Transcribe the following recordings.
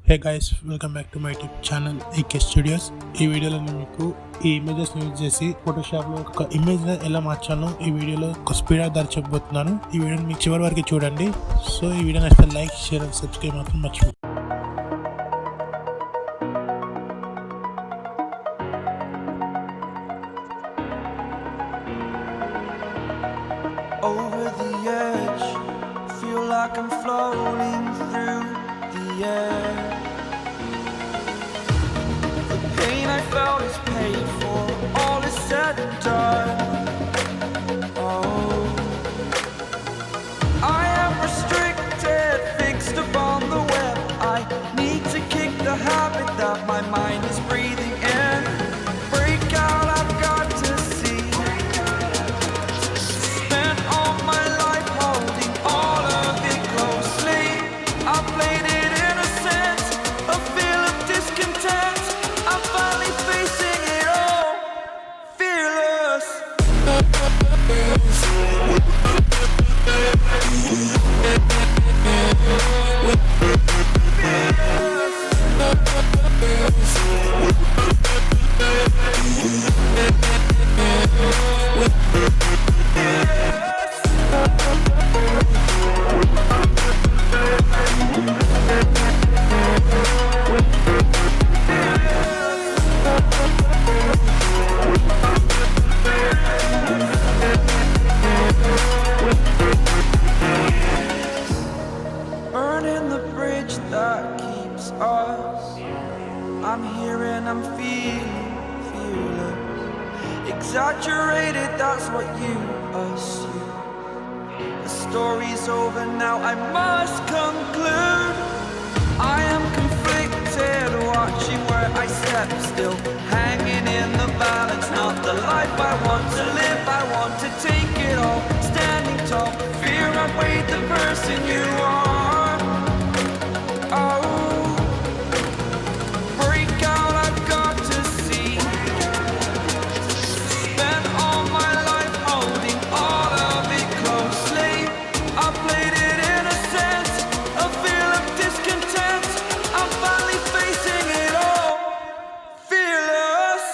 Hey guys, welcome back to my YouTube channel AK studios. ఈ వీడియోలో నేను మీకు ఈ ఇమేజెస్ యూజ్ చేసి ఫోటోషాప్ లో ఒక ఇమేజ్ ఎలా మార్చాలో ఈ వీడియోలో ఒక స్పీడ్ ఆధార చెప్పబోతున్నాను. ఈ వీడియోని మీకు చివరి వరకు చూడండి. సో ఈ వీడియో నచ్చితే లైక్, షేర్ అండ్ సబ్స్క్రైబ్ మాత్రం మర్చిపోండి. Over the edge, feel like I'm floating through the air. The pain I felt is paid for, all is said and done. Oh, I am restricted, fixed upon the web. I need to kick the habit that my mind is breathing in. Break out, I've got to see. Spent all my life holding all of it closely. I played it innocent, a feel of discontent. I'm finally facing it all, fearless. Burning the bridge that keeps us. I'm here and I'm feeling fearless. Exaggerated, that's what you assume. The story's over now, I must conclude. I am conflicted, watching where I step still, hanging in the balance. Not the life I want to live, I want to take it all. Standing tall, fear I weighed the person you are. Oh, break out, I've got to see. Spent all my life holding all of it closely. I played it innocent, a feel of discontent. I'm finally facing it all, fearless.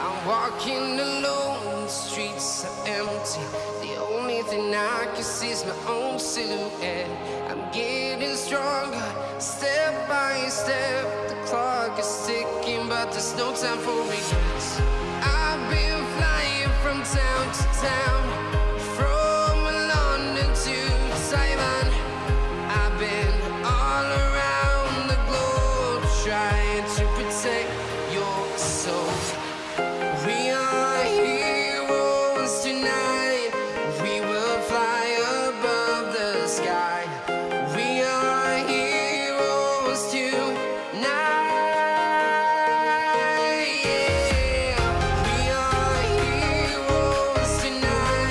I'm walking alone, the streets are empty. The only thing I can see is my own silhouette. I'm getting stronger, step by step. The clock is ticking, but there's no time for regrets. I've been flying from town to town, from London to Taiwan. I've been all around the globe, trying to protect your soul. We are heroes tonight. We will fly above the sky. We are heroes tonight. Yeah. We are heroes tonight.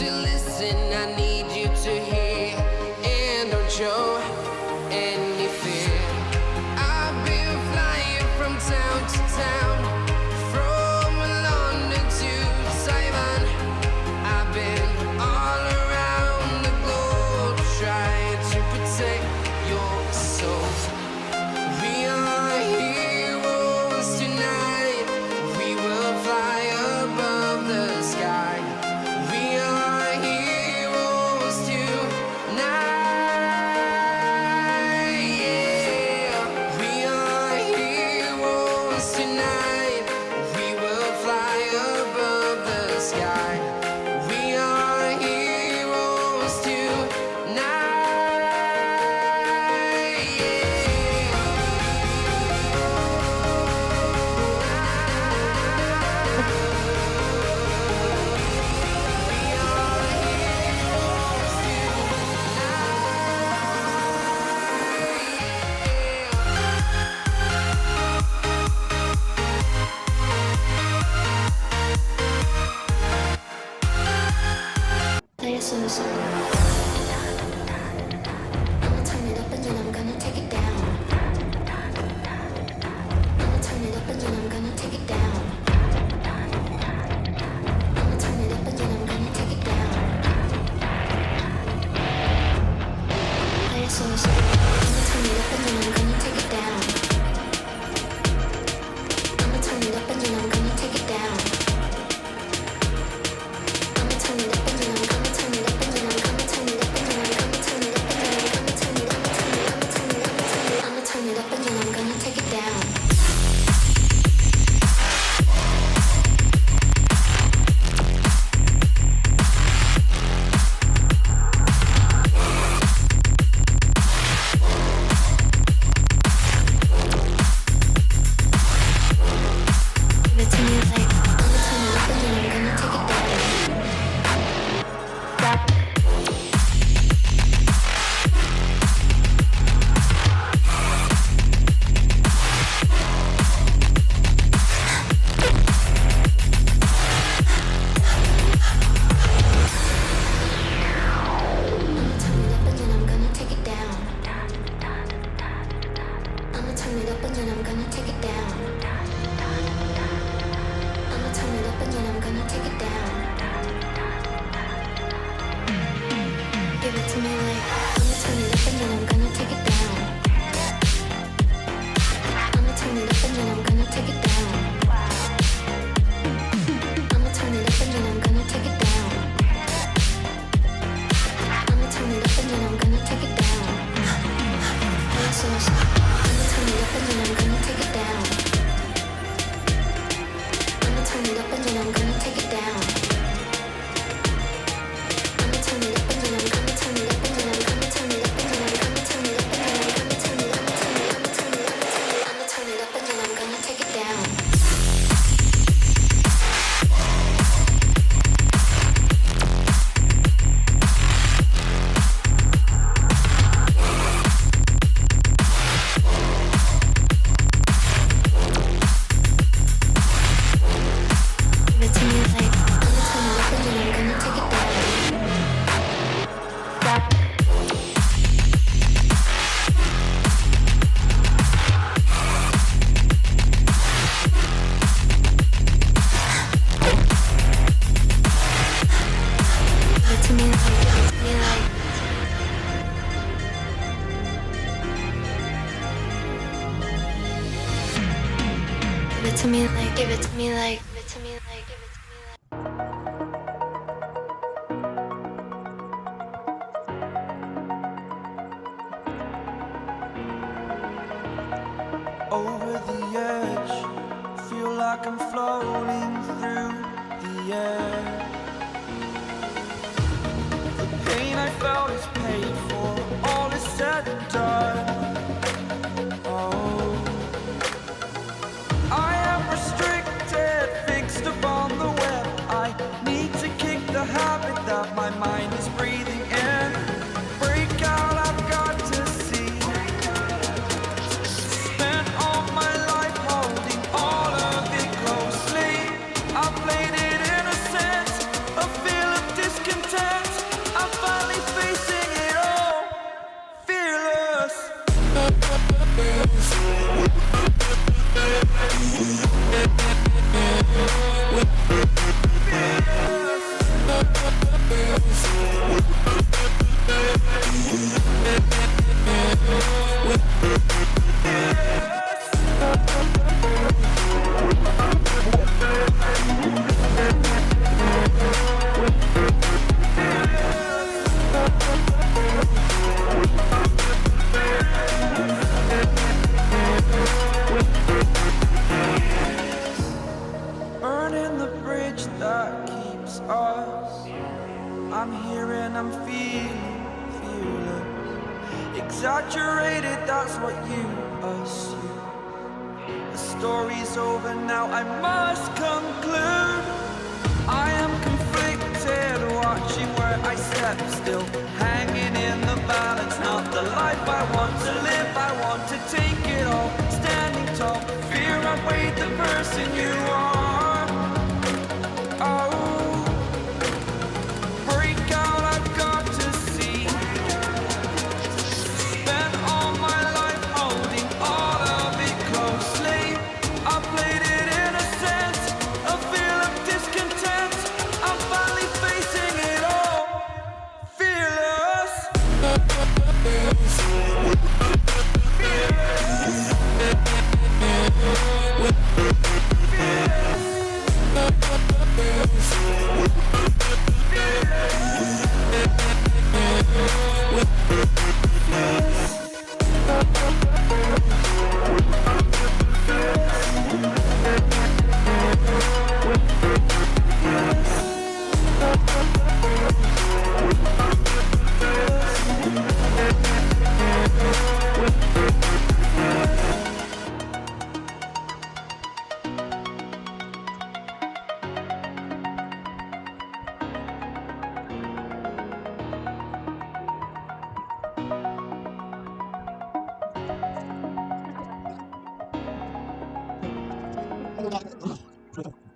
to listen, I need you to hear, and don't show any fear. I've been flying from town to town, from London to Taiwan. I've been all around the globe trying to protect your soul. We are heroes tonight. We will fly above the sky. We are heroes tonight. Yeah. We are heroes tonight. We will fly above the sky. We are heroes tonight. Play a slow song. I'ma turn it up and then I'm gonna take it down. I'ma turn it up and then I'm gonna take it down. I'ma turn it up and then I'm gonna take it down. Play a slow song. I'ma turn it up and then I'm gonna take it down. I'ma turn it up and then I'm gonna take it down. I'ma turn it up and then I'm gonna turn it up and then I'm gonna turn it up and then I'm gonna turn it up and then I'm gonna turn it up, I'ma turn it up and then I'm gonna take it down. Give it to me like I'ma turn it up and then I'm gonna take it down. I'ma turn it up and then I'm gonna take it down. I'ma turn it up and then I'm gonna take it down. I'ma turn it up and then I'm gonna take it down. Give it to me like I'ma turn it up and then I'm gonna take it down. I'ma turn it up and then I'm gonna take it down. I'ma turn it up and then I'm gonna take it down. I'ma turn it up and then I'm gonna take it down. Play a slow song. I'ma turn it up and then I'm gonna take it down. I'ma turn it up and then I'm gonna take it down. I'ma turn it up and then I'm gonna turn it up and then I'm gonna turn it up and then I'm gonna turn it up and then I'm gonna turn it up, I'ma turn it up and then I'm gonna take it down. Give it to me like I'ma turn it up and then I'm gonna take it down. Give it to me like, give it to me like, give it to me like, give it to me like, give it to me like. Over the edge, feel like I'm floating through the air. The pain I felt is paid for, all is said and done. Oh, I am restricted, fixed upon the web. I need to kick the habit that my mind is breathing in. Break out, I've got to see. Spent all my life holding all of it closely. I played it innocent, a feel of discontent. Burning the bridge that keeps us. I'm here and I'm feeling fearless. Exaggerated, that's what you assume. The story's over now, I must conclude. I am conflicted, watching where I step still. Hanging in the balance, not the life I want to live. I want to take it all, standing tall. Fear outweighed the person you are. Oh, break out, I've got to see. Spent all my life holding all of it closely. I played it innocent, a feel of discontent. I'm finally facing it all, fearless. Thank you.